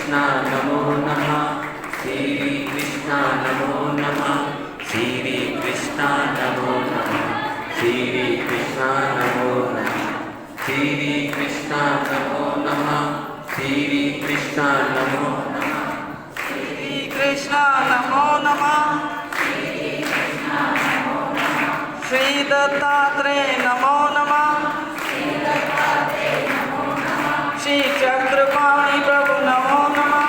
कृष्णा नमो नमः। श्री कृष्णा नमो नमः। श्री कृष्णा नमो नमः। श्री कृष्णा नमो नमः। श्री कृष्णा नमो नमः। श्री कृष्णा नमो नमः। श्री कृष्णा नमो नमः। श्री दत्तात्रेय नमो नमः। श्री चक्रपाणि प्रभु नमो नमः।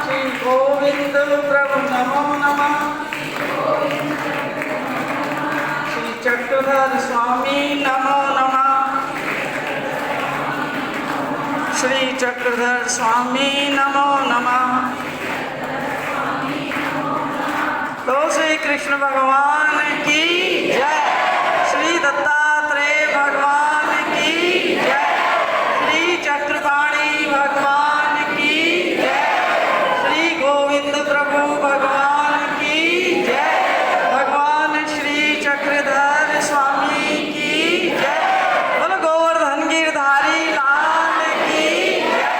श्री गोविंद प्रभु नमो नमः। श्री चक्रधर स्वामी नमो नमः। श्री चक्रधर स्वामी नमो नमः। तो श्री कृष्ण भगवान की जय। श्री दत्तात्रेय भगवान की जय। श्री चक्रपाणि भगवान की जय। श्री गोविंद प्रभु भगवान की जय। भगवान श्री चक्रधर स्वामी की जय। बोलो गोवर्धन गिरधारी लाल की जय।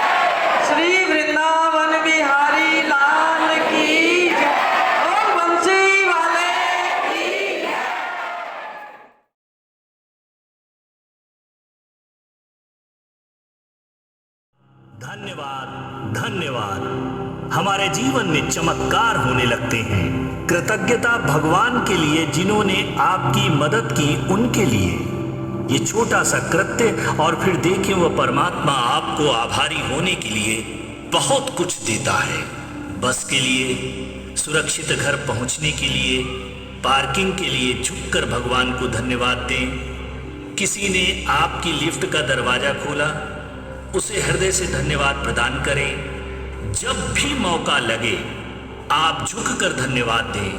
श्री वृंदावन बिहारी लाल की जय। और बंसी वाले की जय। धन्यवाद धन्यवाद। हमारे जीवन में चमत्कार होने लगते हैं। कृतज्ञता भगवान के लिए जिन्होंने आपकी मदद की, उनके लिए ये छोटा सा कृत्य, और फिर देखें वो परमात्मा आपको आभारी होने के लिए बहुत कुछ देता है। बस के लिए, सुरक्षित घर पहुंचने के लिए, पार्किंग के लिए झुककर भगवान को धन्यवाद दें। किसी ने आपकी लिफ्ट का दरवाजा खोला, उसे हृदय से धन्यवाद प्रदान करें। जब भी मौका लगे आप झुककर धन्यवाद दें।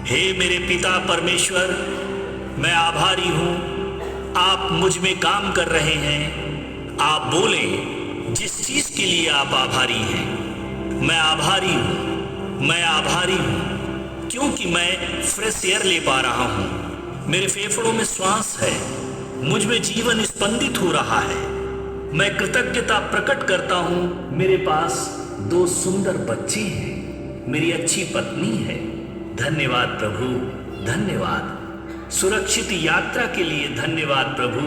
हे मेरे पिता परमेश्वर, मैं आभारी हूं, आप मुझ में काम कर रहे हैं। आप बोलें जिस चीज के लिए आप आभारी हैं। मैं आभारी हूं, मैं आभारी हूं, क्योंकि मैं फ्रेश एयर ले पा रहा हूं, मेरे फेफड़ों में श्वास है, मुझ में जीवन स्पंदित हो रहा है। मैं कृतज्ञता प्रकट करता हूं, मेरे पास 2 सुंदर बच्चे हैं, मेरी अच्छी पत्नी है। धन्यवाद प्रभु, धन्यवाद। सुरक्षित यात्रा के लिए धन्यवाद प्रभु,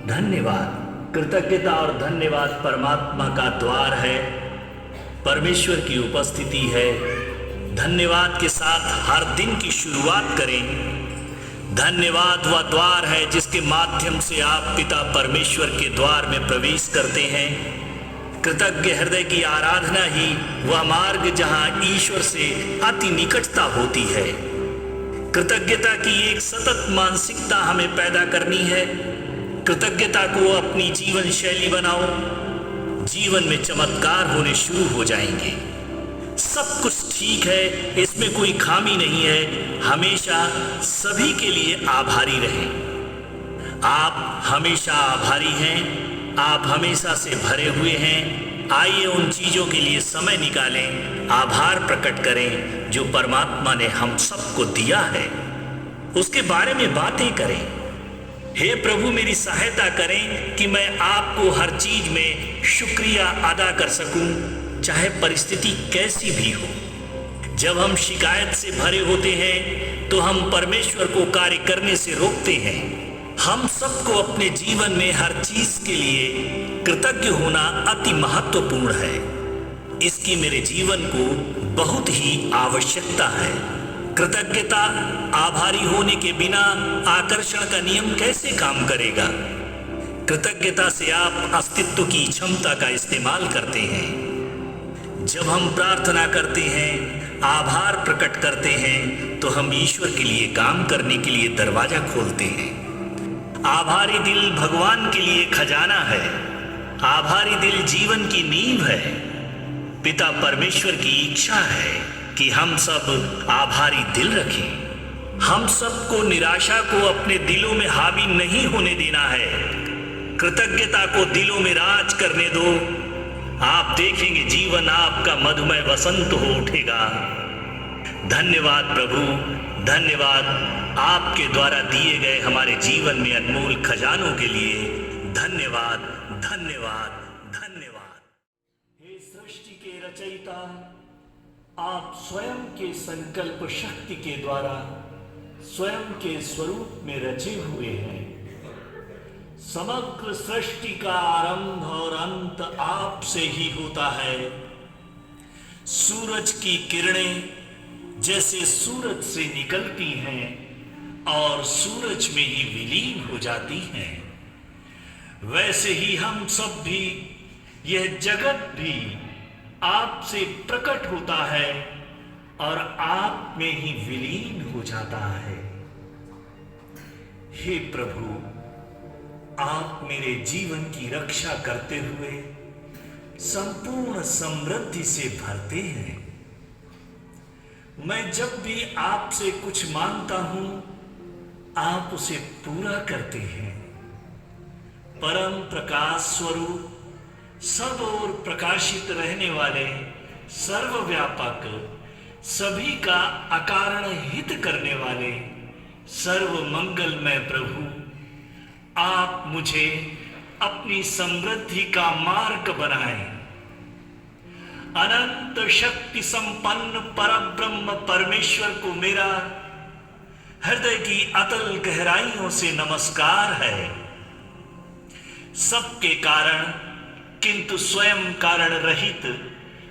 धन्यवाद। कृतज्ञता और धन्यवाद परमात्मा का द्वार है, परमेश्वर की उपस्थिति है। धन्यवाद के साथ हर दिन की शुरुआत करें। धन्यवाद वह द्वार है जिसके माध्यम से आप पिता परमेश्वर के द्वार में प्रवेश करते हैं। कृतज्ञ हृदय की आराधना ही वह मार्ग जहां ईश्वर से अति निकटता होती है। कृतज्ञता की एक सतत मानसिकता हमें पैदा करनी है। कृतज्ञता को अपनी जीवन शैली बनाओ, जीवन में चमत्कार होने शुरू हो जाएंगे। सब कुछ ठीक है, इसमें कोई खामी नहीं है। हमेशा सभी के लिए आभारी रहें। आप हमेशा आभारी हैं, आप हमेशा से भरे हुए हैं। आइए उन चीजों के लिए समय निकालें, आभार प्रकट करें जो परमात्मा ने हम सबको दिया है, उसके बारे में बातें करें। हे प्रभु, मेरी सहायता करें कि मैं आपको हर चीज में शुक्रिया अदा कर सकूं, चाहे परिस्थिति कैसी भी हो। जब हम शिकायत से भरे होते हैं तो हम परमेश्वर को कार्य करने से रोकते हैं। हम सबको अपने जीवन में हर चीज के लिए कृतज्ञ होना अति महत्वपूर्ण है। इसकी मेरे जीवन को बहुत ही आवश्यकता है। कृतज्ञता, आभारी होने के बिना आकर्षण का नियम कैसे काम करेगा? कृतज्ञता से आप अस्तित्व की क्षमता का इस्तेमाल करते हैं। जब हम प्रार्थना करते हैं, आभार प्रकट करते हैं, तो हम ईश्वर के लिए काम करने के लिए दरवाजा खोलते हैं। आभारी दिल भगवान के लिए खजाना है। आभारी दिल जीवन की नींव है। पिता परमेश्वर की इच्छा है कि हम सब आभारी दिल रखें। हम सबको निराशा को अपने दिलों में हावी नहीं होने देना है। कृतज्ञता को दिलों में राज करने दो। आप देखेंगे जीवन आपका मधुमय वसंत हो उठेगा। धन्यवाद प्रभु, धन्यवाद आपके द्वारा दिए गए हमारे जीवन में अनमोल खजानों के लिए। धन्यवाद धन्यवाद धन्यवाद। रचयिता आप स्वयं के संकल्प शक्ति के द्वारा स्वयं के स्वरूप में रचे हुए हैं। समग्र सृष्टि का आरंभ और अंत आपसे ही होता है। सूरज की किरणें जैसे सूरज से निकलती हैं और सूरज में ही विलीन हो जाती हैं, वैसे ही हम सब भी, यह जगत भी आपसे प्रकट होता है और आप में ही विलीन हो जाता है। हे प्रभु, आप मेरे जीवन की रक्षा करते हुए संपूर्ण समृद्धि से भरते हैं। मैं जब भी आपसे कुछ मांगता हूं, आप उसे पूरा करते हैं। परम प्रकाश स्वरूप, सब ओर प्रकाशित रहने वाले, सर्वव्यापक, सभी का अकारण हित करने वाले, सर्व मंगलमय प्रभु, आप मुझे अपनी समृद्धि का मार्ग बनाएं। अनंत शक्ति संपन्न परब्रह्म परमेश्वर को मेरा हृदय की अतल गहराइयों से नमस्कार है। सबके कारण किंतु स्वयं कारण रहित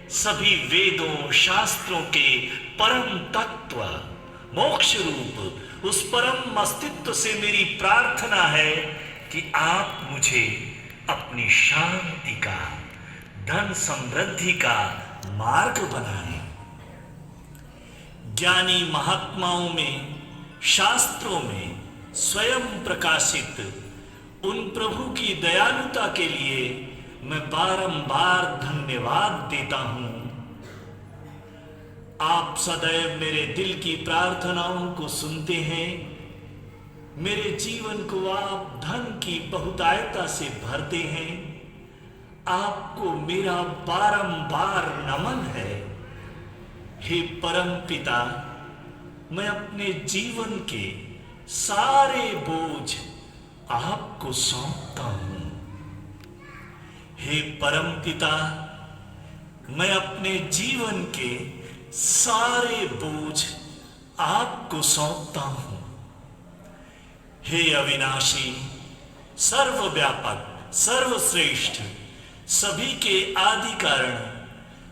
सभी वेदों शास्त्रों के परम तत्व मोक्ष रूप उस परम अस्तित्व से मेरी प्रार्थना है कि आप मुझे अपनी शांति का, धन समृद्धि का मार्ग बनाएं। ज्ञानी महात्माओं में, शास्त्रों में स्वयं प्रकाशित उन प्रभु की दयालुता के लिए मैं बारंबार धन्यवाद देता हूं। आप सदैव मेरे दिल की प्रार्थनाओं को सुनते हैं। मेरे जीवन को आप धन की बहुतायता से भरते हैं। आपको मेरा बारंबार नमन है। हे परम पिता, मैं अपने जीवन के सारे बोझ आपको सौंपता हूं। हे परम पिता, मैं अपने जीवन के सारे बोझ आपको सौंपता हूं। हे अविनाशी, सर्वव्यापक, सर्वश्रेष्ठ, सभी के आदि कारण,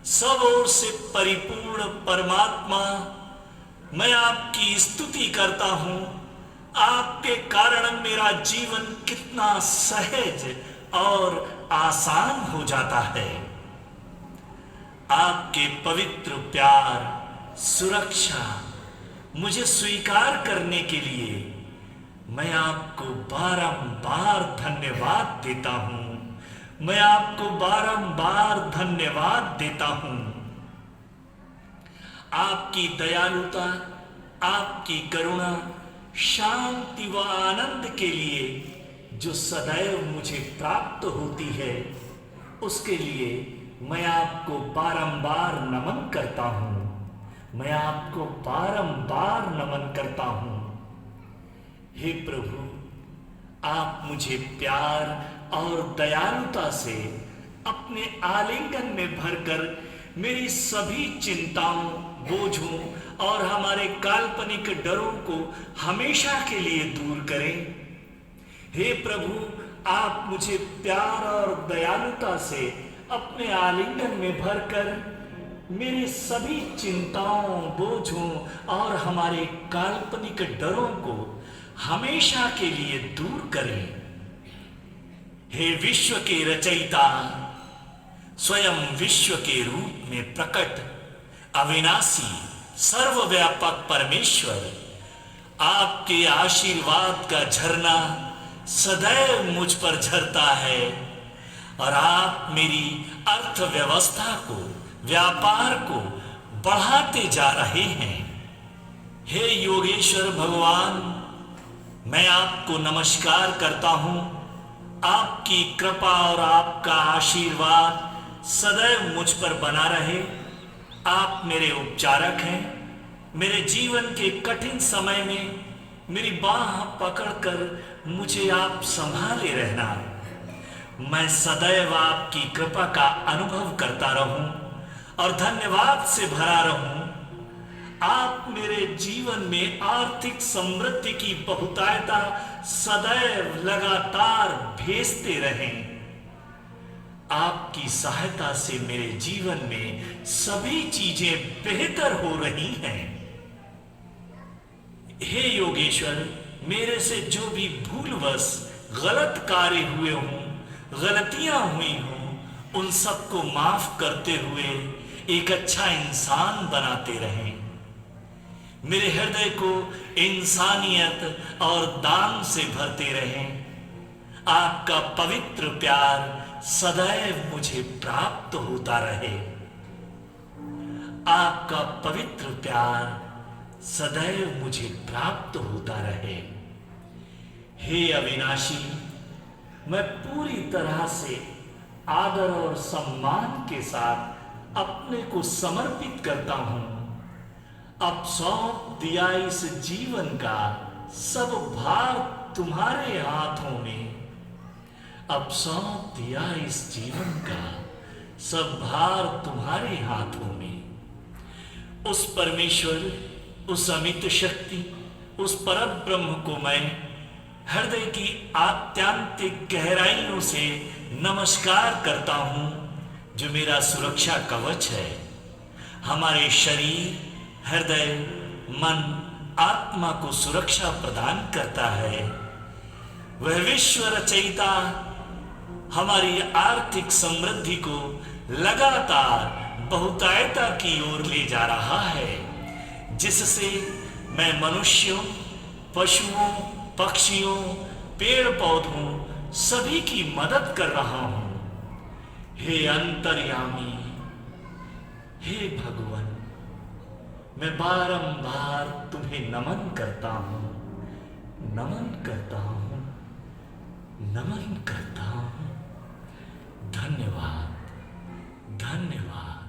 सब ओर से परिपूर्ण परमात्मा, मैं आपकी स्तुति करता हूं। आपके कारण मेरा जीवन कितना सहज और आसान हो जाता है। आपके पवित्र प्यार, सुरक्षा मुझे स्वीकार करने के लिए मैं आपको बारंबार धन्यवाद देता हूं। मैं आपको बारंबार धन्यवाद देता हूं। आपकी दयालुता, आपकी करुणा, शांति व आनंद के लिए जो सदैव मुझे प्राप्त होती है, उसके लिए मैं आपको बारंबार नमन करता हूं। मैं आपको बारंबार नमन करता हूं। हे प्रभु, आप मुझे प्यार और दयालुता से अपने आलिंगन में भरकर मेरी सभी चिंताओं, बोझों और हमारे काल्पनिक डरों को हमेशा के लिए दूर करें। हे प्रभु, आप मुझे प्यार और दयालुता से अपने आलिंगन में भरकर मेरी सभी चिंताओं, बोझों और हमारे काल्पनिक डरों को हमेशा के लिए दूर करें। हे विश्व के रचयिता, स्वयं विश्व के रूप में प्रकट, अविनाशी, सर्वव्यापक परमेश्वर, आपके आशीर्वाद का झरना सदैव मुझ पर झरता है और आप मेरी अर्थव्यवस्था को, व्यापार को बढ़ाते जा रहे हैं। हे योगेश्वर भगवान, मैं आपको नमस्कार करता हूं। आपकी कृपा और आपका आशीर्वाद सदैव मुझ पर बना रहे। आप मेरे उपचारक हैं। मेरे जीवन के कठिन समय में मेरी बाह पकड़कर मुझे आप संभाले रहना। मैं सदैव आपकी कृपा का अनुभव करता रहूं और धन्यवाद से भरा रहूं। आप मेरे जीवन में आर्थिक समृद्धि की बहुतायता सदैव लगातार भेजते रहें। आपकी सहायता से मेरे जीवन में सभी चीजें बेहतर हो रही हैं। हे योगेश्वर, मेरे से जो भी भूलवश गलत कार्य हुए हों, गलतियां हुई हों, उन सबको माफ करते हुए एक अच्छा इंसान बनाते रहें। मेरे हृदय को इंसानियत और दान से भरते रहें। आपका पवित्र प्यार सदैव मुझे प्राप्त होता रहे। आपका पवित्र प्यार सदैव मुझे प्राप्त होता रहे। हे अविनाशी, मैं पूरी तरह से आदर और सम्मान के साथ अपने को समर्पित करता हूं। अब सौंप दिया इस जीवन का सब भार तुम्हारे हाथों में। अब सौंप दिया इस जीवन का सब भार तुम्हारे हाथों में। उस परमेश्वर, उस अमित शक्ति, उस परम ब्रह्म को मैं हृदय की आत्यांतिक गहराइयों से नमस्कार करता हूं, जो मेरा सुरक्षा कवच है। हमारे शरीर, हृदय, मन, आत्मा को सुरक्षा प्रदान करता है। वह विश्व रचयिता हमारी आर्थिक समृद्धि को लगातार बहुतायता की ओर ले जा रहा है, जिससे मैं मनुष्यों, पशुओं, पक्षियों, पेड़ पौधों सभी की मदद कर रहा हूं। हे अंतर्यामी, हे भगवान, मैं बारंबार तुम्हें नमन करता हूं, नमन करता हूं, नमन करता हूं। धन्यवाद, धन्यवाद,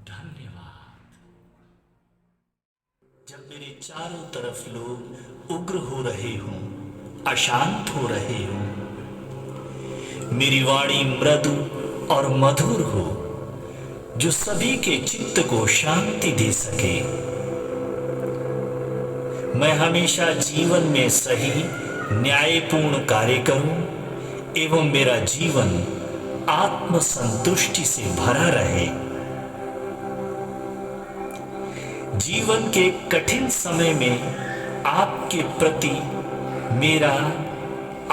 धन्यवाद। जब मेरे चारों तरफ लोग उग्र हो रहे हों, अशांत हो रहे हों, मेरी वाणी मृदु और मधुर हो, जो सभी के चित्त को शांति दे सके। मैं हमेशा जीवन में सही, न्यायपूर्ण कार्य करूं एवं मेरा जीवन आत्मसंतुष्टि से भरा रहे। जीवन के कठिन समय में आपके प्रति मेरा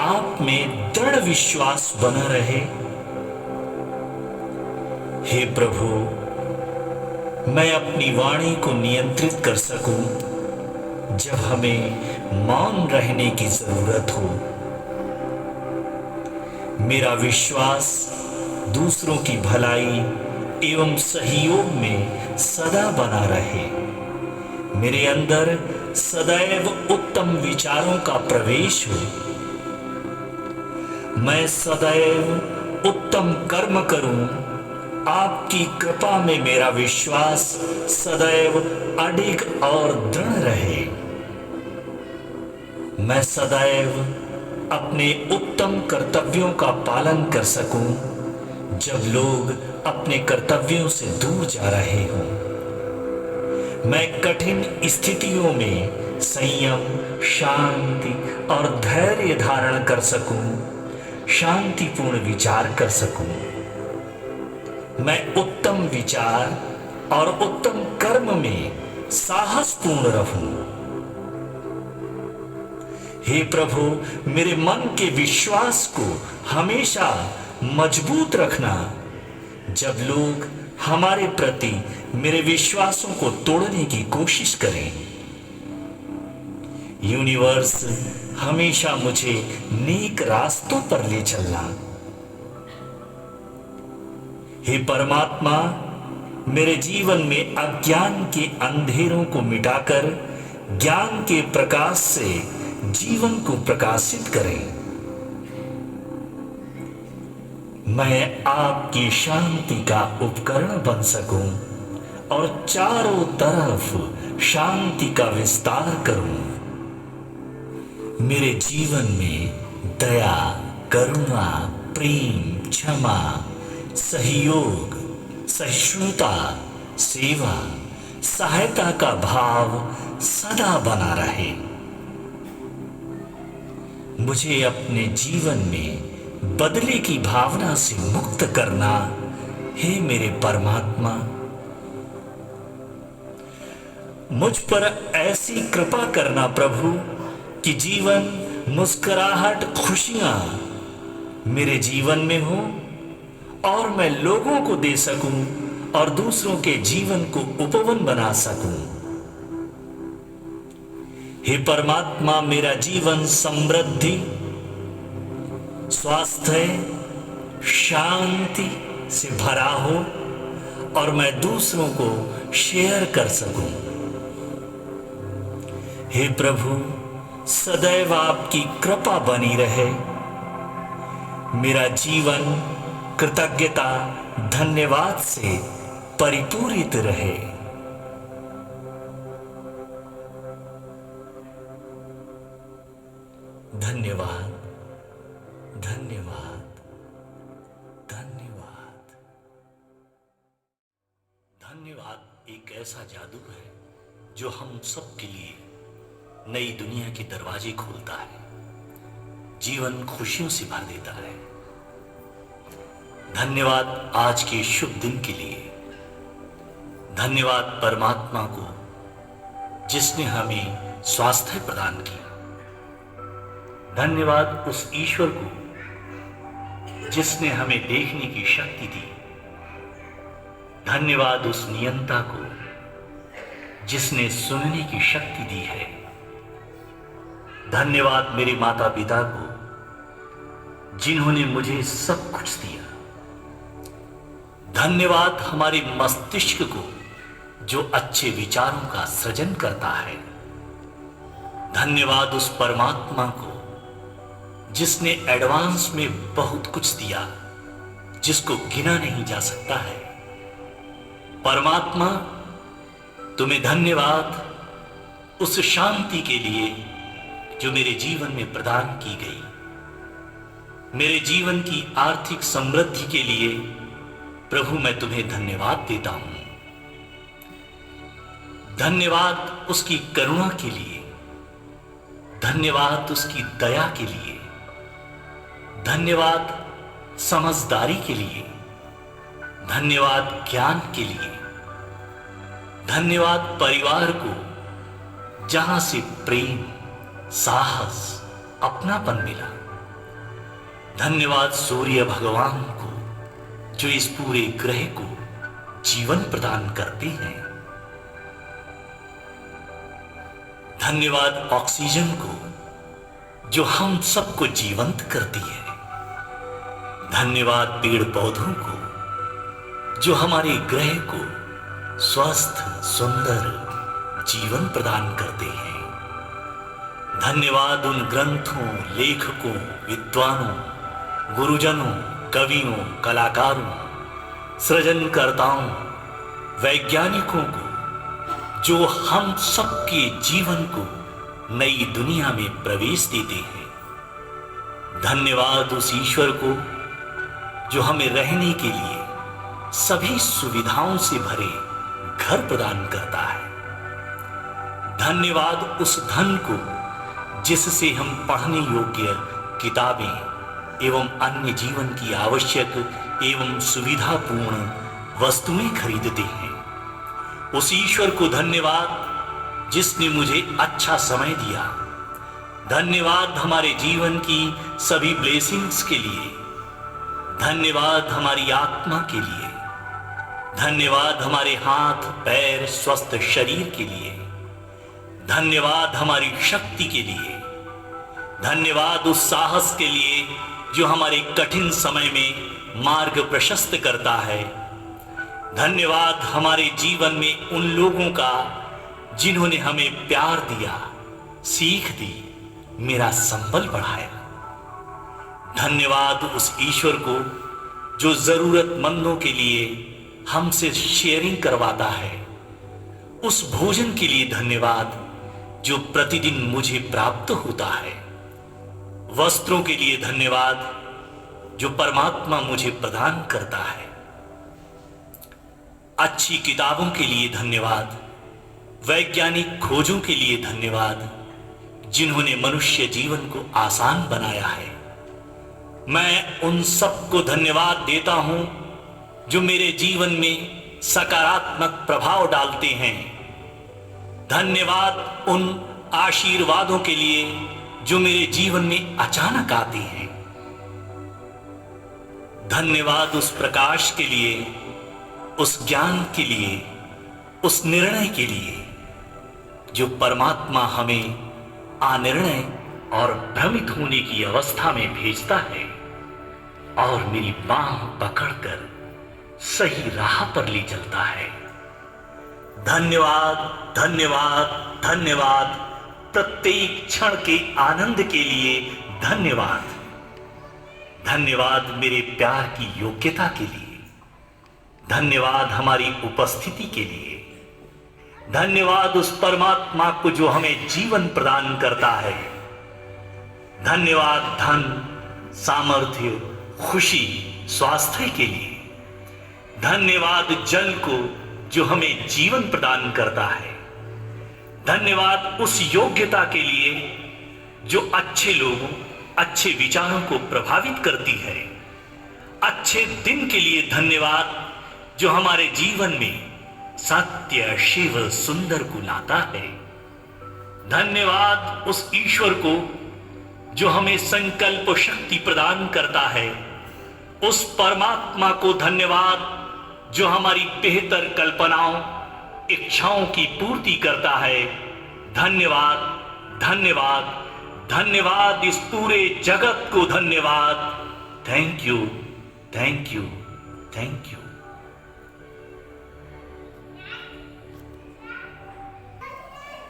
आप में दृढ़ विश्वास बना रहे। हे प्रभु, मैं अपनी वाणी को नियंत्रित कर सकूं जब हमें मौन रहने की जरूरत हो। मेरा विश्वास दूसरों की भलाई एवं सहयोग में सदा बना रहे। मेरे अंदर सदैव उत्तम विचारों का प्रवेश हो। मैं सदैव उत्तम कर्म करूं। आपकी कृपा में मेरा विश्वास सदैव अडिग और दृढ़ रहे। मैं सदैव अपने उत्तम कर्तव्यों का पालन कर सकूं जब लोग अपने कर्तव्यों से दूर जा रहे हों। मैं कठिन स्थितियों में संयम, शांति और धैर्य धारण कर सकूं, शांतिपूर्ण विचार कर सकूं। मैं उत्तम विचार और उत्तम कर्म में साहसपूर्ण रहूं। हे प्रभु, मेरे मन के विश्वास को हमेशा मजबूत रखना जब लोग हमारे प्रति मेरे विश्वासों को तोड़ने की कोशिश करें। यूनिवर्स हमेशा मुझे नेक रास्तों पर ले चलना। हे परमात्मा, मेरे जीवन में अज्ञान के अंधेरों को मिटाकर ज्ञान के प्रकाश से जीवन को प्रकाशित करें। मैं आपकी शांति का उपकरण बन सकूं और चारों तरफ शांति का विस्तार करूं। मेरे जीवन में दया, करुणा, प्रेम, क्षमा, सहयोग, सहिष्णुता, सेवा, सहायता का भाव सदा बना रहे। मुझे अपने जीवन में बदले की भावना से मुक्त करना, हे मेरे परमात्मा। मुझ पर ऐसी कृपा करना प्रभु कि जीवन, मुस्कुराहट, खुशियां मेरे जीवन में हो और मैं लोगों को दे सकूं और दूसरों के जीवन को उपवन बना सकूं। हे परमात्मा, मेरा जीवन समृद्धि, स्वास्थ्य, शांति से भरा हो और मैं दूसरों को शेयर कर सकूं। हे प्रभु, सदैव आपकी कृपा बनी रहे। मेरा जीवन कृतज्ञता, धन्यवाद से परिपूरित रहे। धन्यवाद, धन्यवाद, धन्यवाद। धन्यवाद एक ऐसा जादू है जो हम सब के लिए नई दुनिया के दरवाजे खोलता है, जीवन खुशियों से भर देता है। धन्यवाद आज के शुभ दिन के लिए। धन्यवाद परमात्मा को जिसने हमें स्वास्थ्य प्रदान किया। धन्यवाद उस ईश्वर को जिसने हमें देखने की शक्ति दी। धन्यवाद उस नियंता को जिसने सुनने की शक्ति दी है। धन्यवाद मेरे माता पिता को जिन्होंने मुझे सब कुछ दिया। धन्यवाद हमारे मस्तिष्क को जो अच्छे विचारों का सृजन करता है। धन्यवाद उस परमात्मा को जिसने एडवांस में बहुत कुछ दिया जिसको गिना नहीं जा सकता है। परमात्मा, तुम्हें धन्यवाद उस शांति के लिए जो मेरे जीवन में प्रदान की गई। मेरे जीवन की आर्थिक समृद्धि के लिए प्रभु मैं तुम्हें धन्यवाद देता हूं। धन्यवाद उसकी करुणा के लिए। धन्यवाद उसकी दया के लिए। धन्यवाद समझदारी के लिए। धन्यवाद ज्ञान के लिए। धन्यवाद परिवार को जहां से प्रेम, साहस, अपनापन मिला। धन्यवाद सूर्य भगवान को जो इस पूरे ग्रह को जीवन प्रदान करते हैं। धन्यवाद ऑक्सीजन को जो हम सबको जीवंत करती है। धन्यवाद पेड़ पौधों को जो हमारे ग्रह को स्वस्थ, सुंदर जीवन प्रदान करते हैं। धन्यवाद उन ग्रंथों, लेखकों, विद्वानों, गुरुजनों, कवियों, कलाकारों, सृजनकर्ताओं, वैज्ञानिकों को जो हम सबके जीवन को नई दुनिया में प्रवेश देते हैं। धन्यवाद उस ईश्वर को जो हमें रहने के लिए सभी सुविधाओं से भरे घर प्रदान करता है। धन्यवाद उस धन को जिससे हम पढ़ने योग्य किताबें एवं अन्य जीवन की आवश्यक एवं सुविधापूर्ण वस्तुएं खरीदते हैं। उस ईश्वर को धन्यवाद जिसने मुझे अच्छा समय दिया। धन्यवाद हमारे जीवन की सभी ब्लेसिंग्स के लिए। धन्यवाद हमारी आत्मा के लिए। धन्यवाद हमारे हाथ पैर स्वस्थ शरीर के लिए। धन्यवाद हमारी शक्ति के लिए। धन्यवाद उस साहस के लिए जो हमारे कठिन समय में मार्ग प्रशस्त करता है। धन्यवाद हमारे जीवन में उन लोगों का जिन्होंने हमें प्यार दिया, सीख दी, मेरा संबल बढ़ाया। धन्यवाद उस ईश्वर को जो जरूरतमंदों के लिए हमसे शेयरिंग करवाता है। उस भोजन के लिए धन्यवाद जो प्रतिदिन मुझे प्राप्त होता है। वस्त्रों के लिए धन्यवाद जो परमात्मा मुझे प्रदान करता है। अच्छी किताबों के लिए धन्यवाद, वैज्ञानिक खोजों के लिए धन्यवाद, जिन्होंने मनुष्य जीवन को आसान बनाया है। मैं उन सबको धन्यवाद देता हूं जो मेरे जीवन में सकारात्मक प्रभाव डालते हैं। धन्यवाद उन आशीर्वादों के लिए जो मेरे जीवन में अचानक आते हैं। धन्यवाद उस प्रकाश के लिए, उस ज्ञान के लिए, उस निर्णय के लिए जो परमात्मा हमें अनिर्णय और भ्रमित होने की अवस्था में भेजता है और मेरी बांह पकड़कर सही राह पर ले चलता है। धन्यवाद, धन्यवाद, धन्यवाद। प्रत्येक क्षण के आनंद के लिए धन्यवाद। धन्यवाद मेरे प्यार की योग्यता के लिए। धन्यवाद हमारी उपस्थिति के लिए। धन्यवाद उस परमात्मा को जो हमें जीवन प्रदान करता है। धन्यवाद धन, सामर्थ्य, खुशी, स्वास्थ्य के लिए। धन्यवाद जल को जो हमें जीवन प्रदान करता है। धन्यवाद उस योग्यता के लिए जो अच्छे लोगों, अच्छे विचारों को प्रभावित करती है। अच्छे दिन के लिए धन्यवाद जो हमारे जीवन में सत्य, शिव, सुंदर को लाता है। धन्यवाद उस ईश्वर को जो हमें संकल्प शक्ति प्रदान करता है। उस परमात्मा को धन्यवाद जो हमारी बेहतर कल्पनाओं, इच्छाओं की पूर्ति करता है। धन्यवाद, धन्यवाद, धन्यवाद इस पूरे जगत को धन्यवाद। Thank you, thank you, thank you.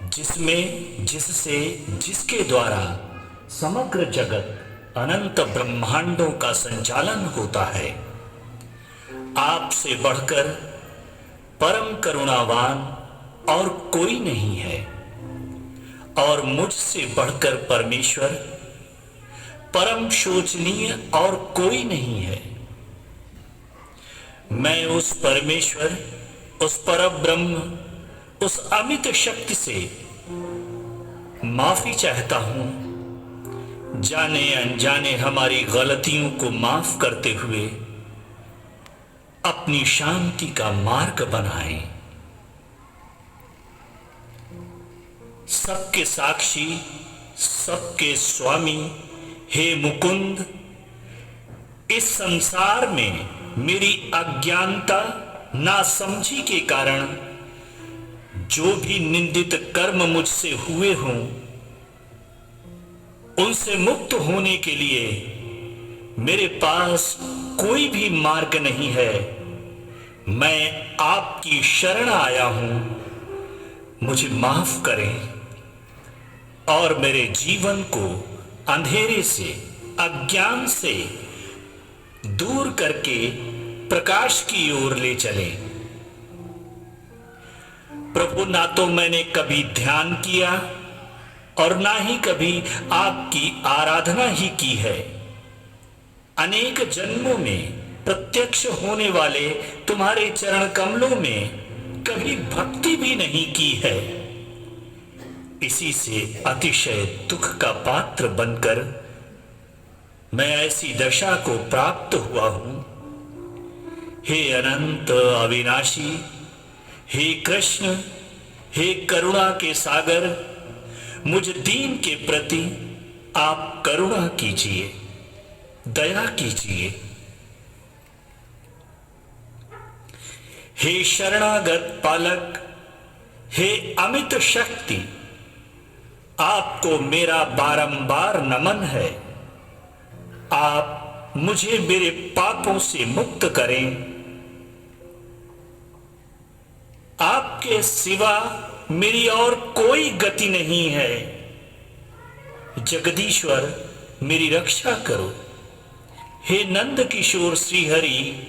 जिसमें, जिससे, जिसके द्वारा समग्र जगत, अनंत ब्रह्मांडों का संचालन होता है। आपसे बढ़कर परम करुणावान और कोई नहीं है और मुझसे बढ़कर परमेश्वर परम शोचनीय और कोई नहीं है। मैं उस परमेश्वर, उस परम ब्रह्म, उस अमित शक्ति से माफी चाहता हूं। जाने अनजाने हमारी गलतियों को माफ करते हुए अपनी शांति का मार्ग बनाएं। सबके साक्षी, सबके स्वामी हे मुकुंद, इस संसार में मेरी अज्ञानता, नासमझी के कारण जो भी निंदित कर्म मुझसे हुए हों, उनसे मुक्त होने के लिए मेरे पास कोई भी मार्ग नहीं है। मैं आपकी शरण आया हूं, मुझे माफ करें और मेरे जीवन को अंधेरे से, अज्ञान से दूर करके प्रकाश की ओर ले चलें। प्रभु, ना तो मैंने कभी ध्यान किया और ना ही कभी आपकी आराधना ही की है। अनेक जन्मों में प्रत्यक्ष होने वाले तुम्हारे चरण कमलों में कभी भक्ति भी नहीं की है। इसी से अतिशय दुख का पात्र बनकर मैं ऐसी दशा को प्राप्त हुआ हूं। हे अनंत अविनाशी, हे कृष्ण, हे करुणा के सागर, मुझ दीन के प्रति आप करुणा कीजिए, दया कीजिए। हे शरणागत पालक, हे अमित शक्ति, आपको मेरा बारंबार नमन है। आप मुझे मेरे पापों से मुक्त करें। आपके सिवा मेरी और कोई गति नहीं है। जगदीश्वर, मेरी रक्षा करो। हे नंद किशोर श्रीहरि,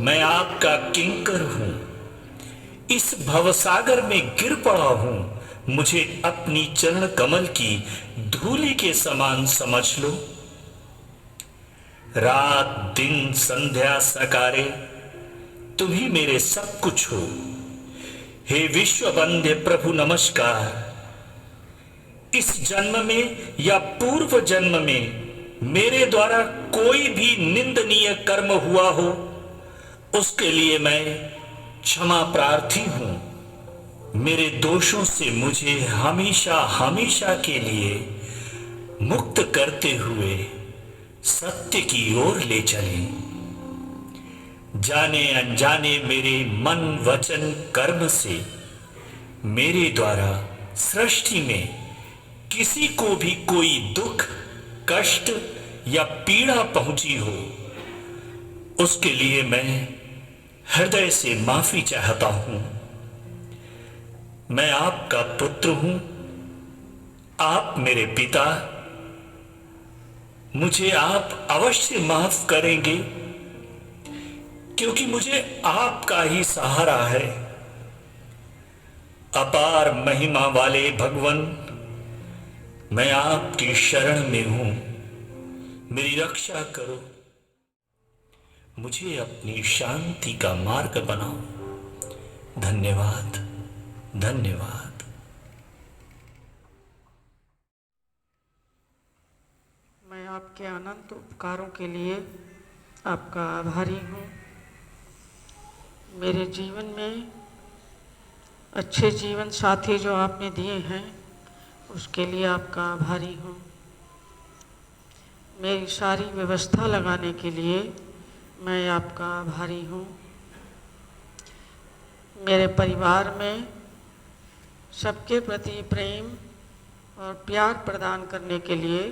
मैं आपका किंकर हूं। इस भवसागर में गिर पड़ा हूं। मुझे अपनी चरण कमल की धूलि के समान समझ लो। रात दिन संध्या सकारे तुम ही मेरे सब कुछ हो। हे विश्व वंद्य प्रभु नमस्कार। इस जन्म में या पूर्व जन्म में मेरे द्वारा कोई भी निंदनीय कर्म हुआ हो, उसके लिए मैं क्षमा प्रार्थी हूं। मेरे दोषों से मुझे हमेशा हमेशा के लिए मुक्त करते हुए सत्य की ओर ले चलें। जाने अनजाने मेरे मन वचन कर्म से मेरे द्वारा सृष्टि में किसी को भी कोई दुख कष्ट या पीड़ा पहुंची हो, उसके लिए मैं हृदय से माफी चाहता हूं। मैं आपका पुत्र हूं, आप मेरे पिता। मुझे आप अवश्य माफ करेंगे, क्योंकि मुझे आपका ही सहारा है। अपार महिमा वाले भगवान, मैं आपकी शरण में हूं, मेरी रक्षा करो। मुझे अपनी शांति का मार्ग बनाओ। धन्यवाद, धन्यवाद। मैं आपके अनंत उपकारों के लिए आपका आभारी हूँ। मेरे जीवन में अच्छे जीवन साथी जो आपने दिए हैं, उसके लिए आपका आभारी हूँ। मेरी सारी व्यवस्था लगाने के लिए मैं आपका आभारी हूँ। मेरे परिवार में सबके प्रति प्रेम और प्यार प्रदान करने के लिए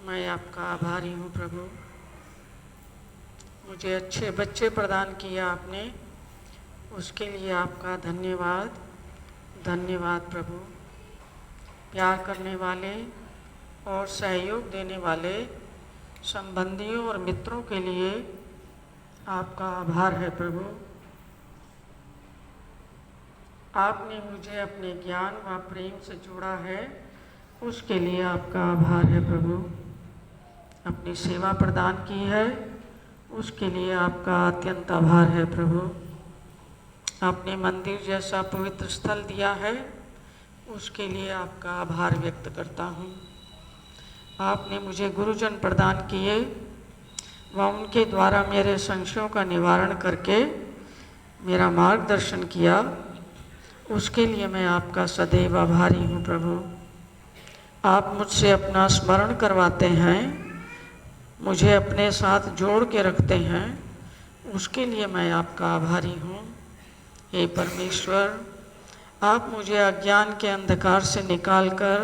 मैं आपका आभारी हूँ प्रभु। मुझे अच्छे बच्चे प्रदान किया आपने, उसके लिए आपका धन्यवाद, धन्यवाद प्रभु। प्यार करने वाले और सहयोग देने वाले संबंधियों और मित्रों के लिए आपका आभार है प्रभु। आपने मुझे अपने ज्ञान व प्रेम से जोड़ा है, उसके लिए आपका आभार है प्रभु। अपनी सेवा प्रदान की है, उसके लिए आपका अत्यंत आभार है प्रभु। आपने मंदिर जैसा पवित्र स्थल दिया है, उसके लिए आपका आभार व्यक्त करता हूँ। आपने मुझे गुरुजन प्रदान किए व उनके द्वारा मेरे संशयों का निवारण करके मेरा मार्गदर्शन किया, उसके लिए मैं आपका सदैव आभारी हूँ प्रभु। आप मुझसे अपना स्मरण करवाते हैं, मुझे अपने साथ जोड़ के रखते हैं, उसके लिए मैं आपका आभारी हूँ। हे परमेश्वर, आप मुझे अज्ञान के अंधकार से निकालकर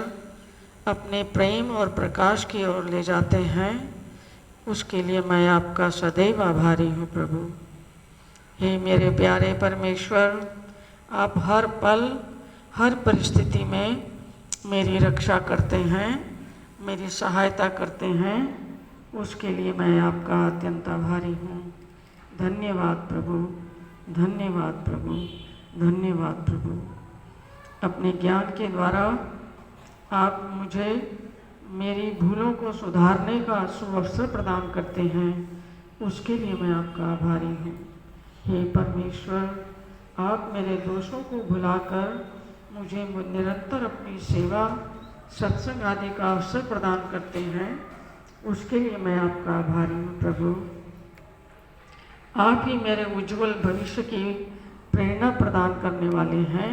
अपने प्रेम और प्रकाश की ओर ले जाते हैं, उसके लिए मैं आपका सदैव आभारी हूँ प्रभु। हे मेरे प्यारे परमेश्वर, आप हर पल हर परिस्थिति में मेरी रक्षा करते हैं, मेरी सहायता करते हैं, उसके लिए मैं आपका अत्यंत आभारी हूँ। धन्यवाद प्रभु, धन्यवाद प्रभु, धन्यवाद प्रभु। अपने ज्ञान के द्वारा आप मुझे मेरी भूलों को सुधारने का सुअवसर प्रदान करते हैं, उसके लिए मैं आपका आभारी हूँ। हे परमेश्वर, आप मेरे दोषों को भुलाकर मुझे निरंतर अपनी सेवा सत्संग आदि का अवसर प्रदान करते हैं, उसके लिए मैं आपका आभारी हूँ प्रभु। आप ही मेरे उज्जवल भविष्य की प्रेरणा प्रदान करने वाले हैं,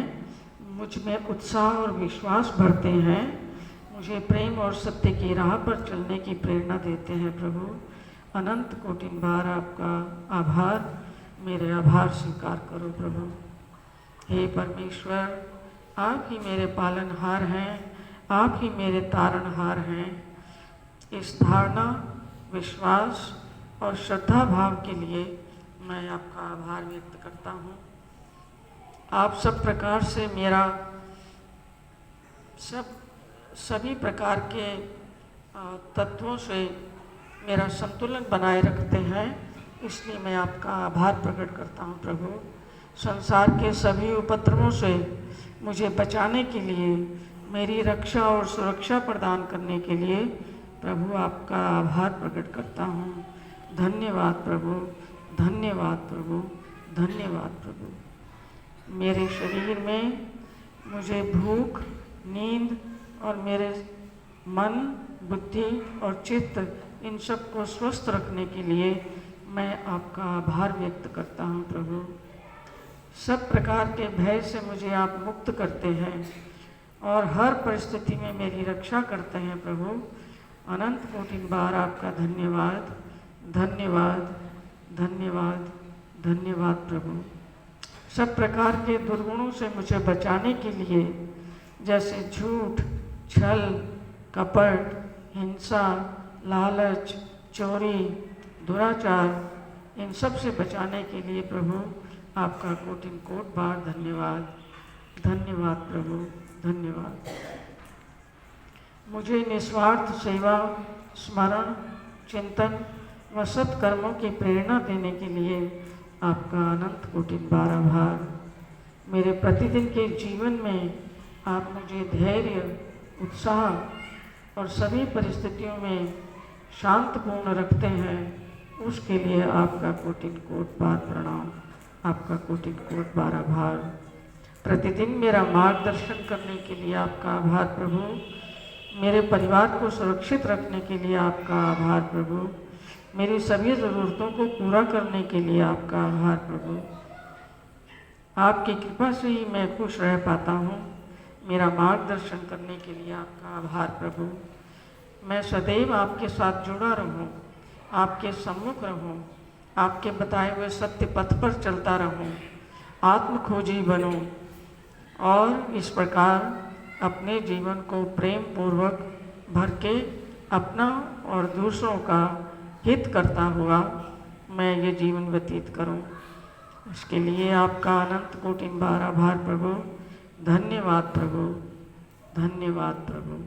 मुझ में उत्साह और विश्वास भरते हैं, मुझे प्रेम और सत्य की राह पर चलने की प्रेरणा देते हैं प्रभु। अनंत कोटि बार आपका आभार, मेरे आभार स्वीकार करो प्रभु। हे परमेश्वर, आप ही मेरे पालनहार हैं, आप ही मेरे तारणहार हैं। इस धारणा, विश्वास और श्रद्धा भाव के लिए मैं आपका आभार व्यक्त करता हूँ। आप सब प्रकार से मेरा सभी प्रकार के तत्वों से मेरा संतुलन बनाए रखते हैं, इसलिए मैं आपका आभार प्रकट करता हूँ प्रभु। संसार के सभी उपद्रवों से मुझे बचाने के लिए, मेरी रक्षा और सुरक्षा प्रदान करने के लिए प्रभु आपका आभार प्रकट करता हूँ। धन्यवाद प्रभु, धन्यवाद प्रभु, धन्यवाद प्रभु। मेरे शरीर में मुझे भूख, नींद और मेरे मन, बुद्धि और चित्त इन सब को स्वस्थ रखने के लिए मैं आपका आभार व्यक्त करता हूँ प्रभु। सब प्रकार के भय से मुझे आप मुक्त करते हैं और हर परिस्थिति में मेरी रक्षा करते हैं प्रभु। अनंत कोटि बार आपका धन्यवाद, धन्यवाद, धन्यवाद, धन्यवाद प्रभु। सब प्रकार के दुर्गुणों से मुझे बचाने के लिए, जैसे झूठ, छल, कपट, हिंसा, लालच, चोरी, दुराचार, इन सब से बचाने के लिए प्रभु आपका कोटिन कोट बार धन्यवाद, धन्यवाद प्रभु, धन्यवाद। मुझे निस्वार्थ सेवा, स्मरण, चिंतन व सत्कर्मों की प्रेरणा देने के लिए आपका अनंत कोटिन बार आभार। मेरे प्रतिदिन के जीवन में आप मुझे धैर्य, उत्साह और सभी परिस्थितियों में शांतपूर्ण रखते हैं, उसके लिए आपका कोटिन कोट बार प्रणाम, आपका कोटिन कोट बार आभार। प्रतिदिन मेरा मार्गदर्शन करने के लिए आपका आभार प्रभु। मेरे परिवार को सुरक्षित रखने के लिए आपका आभार प्रभु। मेरी सभी ज़रूरतों को पूरा करने के लिए आपका आभार प्रभु। आपकी कृपा से ही मैं खुश रह पाता हूँ। मेरा मार्गदर्शन करने के लिए आपका आभार प्रभु। मैं सदैव आपके साथ जुड़ा रहूं, आपके सम्मुख रहूं, आपके बताए हुए सत्य पथ पर चलता रहूं, आत्मखोजी बनूं और इस प्रकार अपने जीवन को प्रेम पूर्वक भर के अपना और दूसरों का हित करता हुआ मैं ये जीवन व्यतीत करूं। इसके लिए आपका अनंत कोटिन बार आभार प्रभु। धन्यवाद प्रभु, धन्यवाद प्रभु,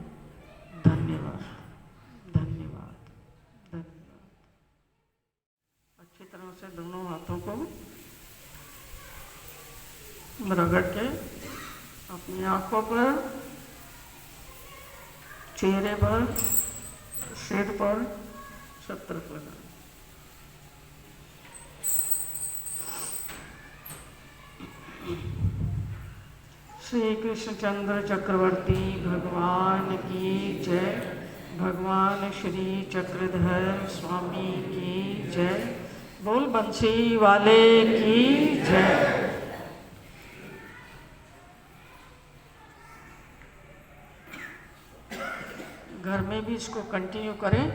धन्यवाद, धन्यवाद, धन्यवाद। अच्छी तरह से दोनों हाथों को रगड़ के अपनी आंखों पर, चेहरे पर, सिर पर, सब तरफ लगा। श्री कृष्णचंद्र चक्रवर्ती भगवान की जय। भगवान श्री चक्रधर स्वामी की जय। बोल बंसी वाले की जय। घर में भी इसको कंटिन्यू करें,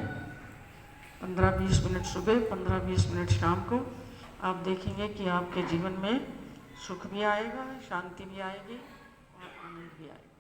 15-20 मिनट सुबह, 15-20 मिनट शाम को। आप देखेंगे कि आपके जीवन में सुख भी आएगा, शांति भी आएगी और आनंद भी आएगा।